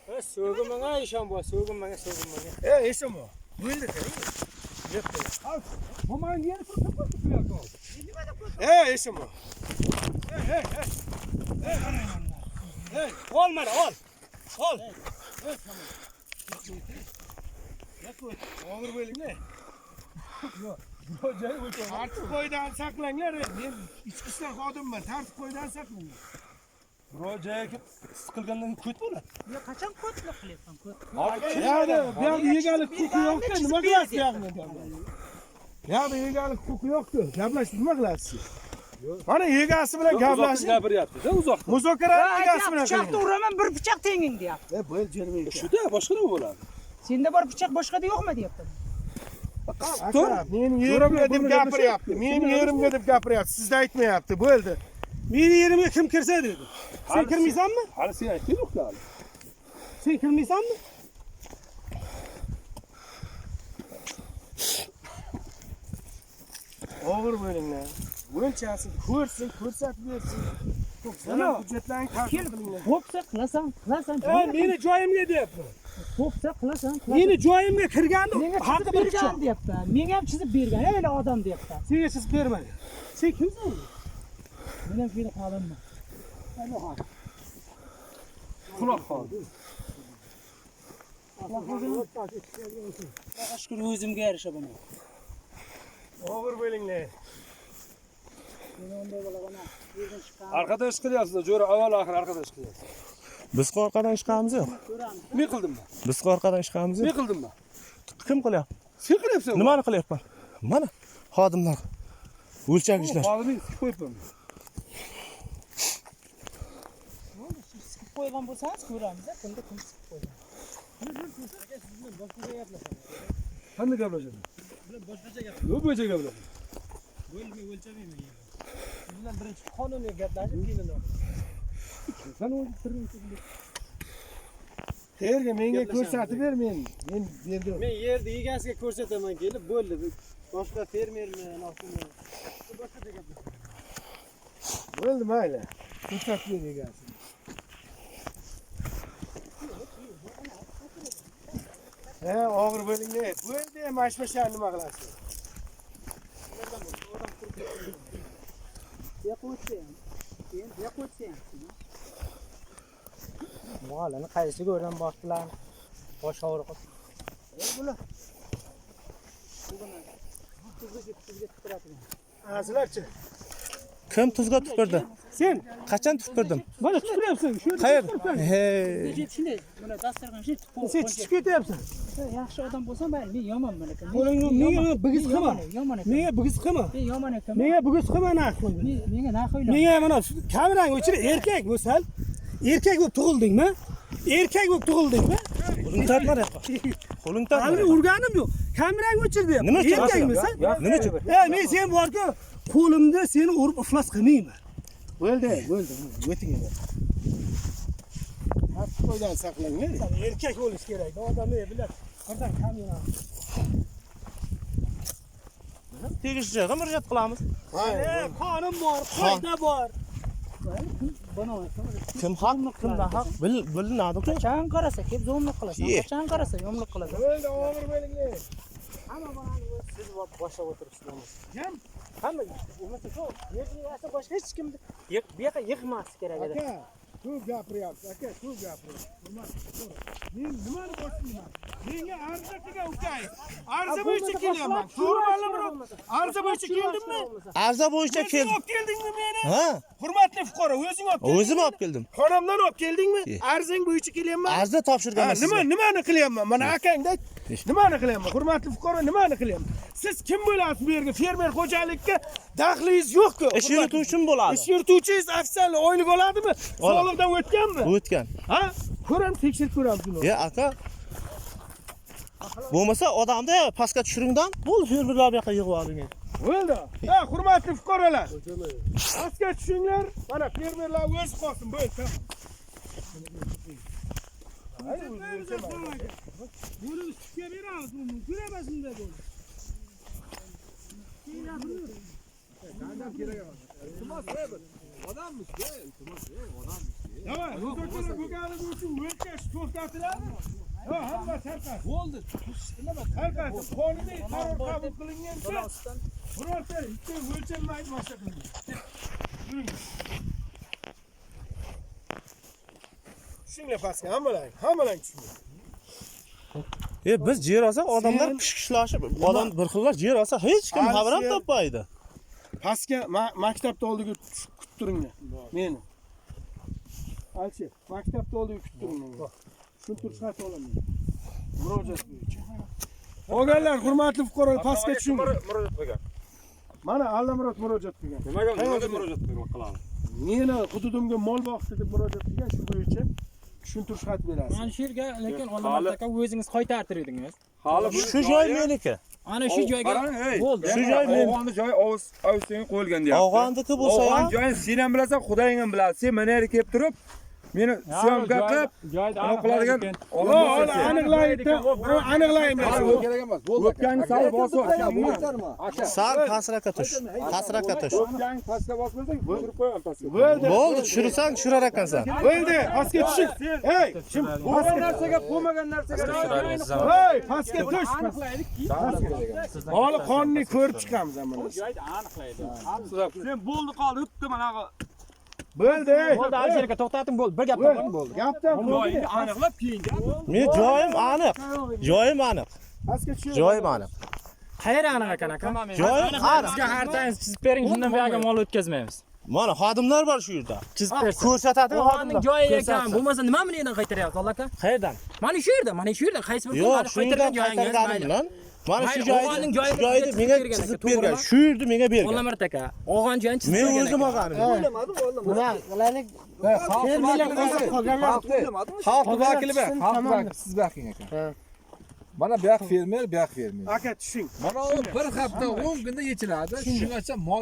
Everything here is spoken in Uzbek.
So'g'im menga ishon bor, so'g'im menga. Ishon bor. Bo'ldi. Yetdi. Al. Momang yeri turib qo'ydi. Ishon bor. Ol mana, ol. Ol. Og'ir bo'ling-a. Yo'q. Bu joy o'ta. Tartib qo'ydan saqlanglar. Men ichki ishlar xodimman. Tartib qo'ydan saqlanglar. Biror joyga siqilgandan ko't bo'ladi. Yo'q, qachon ko'tlik qilyapsan? Yo'q, bu yerda egalik huquqi yo'q-ku, nima qilasiz bu yerda? Bu yerda egalik huquqi yo'q-ku. Gaplashib nima qilasiz? Mana egasi bilan gaplashib gapiryapti-da uzoqda. Muzokara egasi bilan pichoqni uraman, bir pichoq tenging deyapti. Bo'l jermaydi. Shu-da, boshqa nima bo'ladi? Senda bor pichoq boshqada yo'qmi deyapti. Aka, meni yerimga deb gapiryapti. Meni yerimga deb gapiryapti. Sizda aytmayapti. Bo'ldi. Meni yerimga kim kirsa dedi. Sen kirmaysanmi? Hali sen aytding-ku hali. Sen kirmaysanmi? Og'ir bo'linglar. Bunchasi ko'rsin, ko'rsatib bersin. Mana hujjatlarni taqdim qilinglar. Bo'psa qilasan. Meni joyimga deyapti. Bo'psa qilasan. Meni joyimga kirganda Menga chizib bergan deyapti. Menga ham chizib bergan, ey odam deyapti. Senga chizib bermadi. Sen kimsan? Men ham shuni qoldim. Quloq qoldi. Shukr o'zimga yarasha buni. Og'ir bo'linglar. Arkada ish qilyapsizlar, jo'ra avval oxir arkada ish qilyapsiz. Biz orqadan chiqamiz yo'q. Men qildimmi? Biz orqadan chiqamiz Men yo'q. qildimmi? Kim qilyapti? Sen qilyapsan. Nimani qilyapman? Mana xodimlar. O'lchak ishlar. Xodiming qo'yibman. Sikib qo'ygan bo'lsangiz ko'ramiz, kimda kim sikib qo'ygan. Qanday gaplashadi? Boshqacha gap. Yo'q, bo'yicha gaplashadi. Bo'lmay o'lchamayman. Bundan birinchi qonuniy gaplashib keyin Sen o'ltirmaysan. Qayerga menga ko'rsatib ber men berdim. men yerni egasiga ko'rsataman kelib bo'ldi. Boshqa fermermi, nosimi? Boshqacha gaplashamiz. Bo'ldi mayli. Ko'rsatib ber egasi. Og'ir bo'linglar. Bo'ldi, mashmashani nima qilasiz? Molani qaysi ko'rdan boshdilar? Bosh og'riq. Sizlarchi? Kim tuzga tupurdi? Sen Qachon tupurdim? mana tutyapsan, shu Qayer? Shunday, mana dasturxon shunday tutib sen chiqib ketyapsan. yaxshi odam bo'lsa, men yomon malaka. Menga bigiz qilma. Yomon ekan. Menga bigiz qilma. Men yomon ekan. Menga bigiz qilma narx qo'y. Menga narx qo'ylar. Menga mana kamerang o'chir, erkak bo'lsan, erkak bo'lib tug'ildingmi? Erkak bo'lib tug'ildingmi? Qo'ling tortma yoqqa. Qo'ling tortma. Hali urganim yo'q. Kamerang o'chir deyapman. Nima uchun? Erkakmisan? Nima uchun? Men sen borku, qo'limda seni urib iflos qilmayman. Bo'ldi. O'ting endi. Tartib qo'ydan saqlanglar. Erkak bo'lish kerak. Odamlar biladi. Birdan kamera. Tegishli joyga murojaat qilamiz. Qonun bor, qoida bor. Kim haq, kim nahaq bilinadi-ku. Qachon qarasa, kelib zo'mlik qilasan. Qachon qarasa, yo'mlik qilasan. Bo'ldi, og'ir bo'linglar. Siz boshqa o'tiribsizlar. Hamma bo'lmasa shu yerning asli boshqa hech kimni bu yoqqa yig'mas kerak edi. Aka, ko'p gapiryapsiz. Men nimani boshlayman? Menga arza qilgan ukay. Arza bo'yicha kelyapman. Arza bo'yicha keldimmi? Arza bo'yicha keldim. Olib keldingmi meni? Ha? Hurmatli fuqaro, o'zing olib keldingmi? O'zim olib keldim. Xonamdan olib keldingmi? Arzang bo'yicha kelyapman. Arza topshirganman sizga. Nimani qilyapman? Mana akangda nimani qilyapman? Hurmatli fuqaro, nimani qilyapman? Siz kim bo'lasiz bu yerga? Fermer xo'jalikka daxlingiz yo'q-ku. Ish yurituvchim bo'ladi. Ish yurituvchingiz ofitsial oylik oladimi? Soliqdan o'tganmi? O'tgan. Ha? Ko'ramiz, tekshirib ko'ramiz buni. Aka. Bo'lmasa odamni pastga tushiringdan, bo'ldi fermerlar bu yoqqa yig'ib oling. Bo'ldi. Hurmatli fuqarolar. Pastga tushinglar. Mana fermerlar o'z qolsin, bo'ldi, tamam. Buni ustiga beramiz, buni ko'rabasizda bo'ldi. Odammiz, odammiz. Davay, huzurchilar bo'lganligi uchun o'lchash to'xtatiladi. Yo, hamma tarqat. Bo'ldi. Nima tarqat? Qonuniy qaror qabul qilingancha birorta ikkita o'lchanmaydi boshqa qiladi. Tushinglar pastga, hammalang tushinglar. Biz yer olsak odamlar pishqishlashib, odam bir xillar yer olsa hech kim xabar ham topmaydi. Pastga maktabda oldiga kutib turinglar. Meni. Alchi, maktabda oldiga kutib turinglar. Tushuntirish xati olaman. Murojaat bo'yicha. Qolganlar, hurmatli fuqarolar, pastga tushinglar. Murojaat qilgan. Mana Allamurod murojaat qilgan. Nimaga murojaat qilgan? Meni hududimga mol boqdi deb murojaat qilgan, shu bo'yicha tushuntirish xat berasiz. Mana shu yerga lekin Olomon aka o'zingiz qaytartirdingiz. Hali Shu joy meniki. Ana shu joyga bo'ldi. Shu joy men. Og'onni joyi ovsinga qo'yilgan deyapti. Og'andiki bo'lsa ham Og'on joyini sen ham bilasan, Xudoying ham biladi. Sen mana yerga kelib turib, meni syomka qilib, qiladigan aniqlaydi. kerak emas. O'pkani sal bosib, sal pastroqqa tush. Pastroqqa tush. o'pkani pastga bosmasang, tushirib qo'yaman pastga. Bo'ldi, tushirsan tushirar ekansan. Bo'ldi, pastga tushing. Hey, kim? Bo'lgan narsaga, bo'lmagan narsaga. Hey, pastga tush. Hali qonunni ko'rib chiqamiz mana. Sen bo'ldi qoldi, o'tdi mana. Bo'ldi. Bo'ldi, Alisher aka to'xtating bo'ldi. Bir gap to'xtating bo'ldi. Gapdan Joyingni aniqlab keyin. Men joyim aniq. Joyim aniq. pastga tushing. Joyim aniq. Qayeri aniq ekan aka? Joyim aniq. Bizga xaritangizni chizib bering, shundan buyoqqa mol o'tkazmaymiz. Mana xodimlar bor shu yerda. Chizib bersin. Ko'rsatadi O'g'onning xodimlar. joyi ekan. Bo'lmasa nima bilan yerdan qaytaryapsiz, aka? Qayerdan? Mana shu yerda, qaysi bir Yo'q, kunlarda shu yerdan qaytargan joyingiz qaytarganim bilan mana shu O'g'onning joyini joyni menga bergan chizib aka, bergan. to'g'rimi? Shu yerni menga bergan. Olomon aka, o'g'on joyini chizib Men bergan. o'zim olganim. Xalq vakili bor. Xalq vakili siz baking aka. Mana bu yoq fermer, bu yoq fermer. Aka tushing. Mana u bir hafta 10 kunda yechiladi. Shungacha mol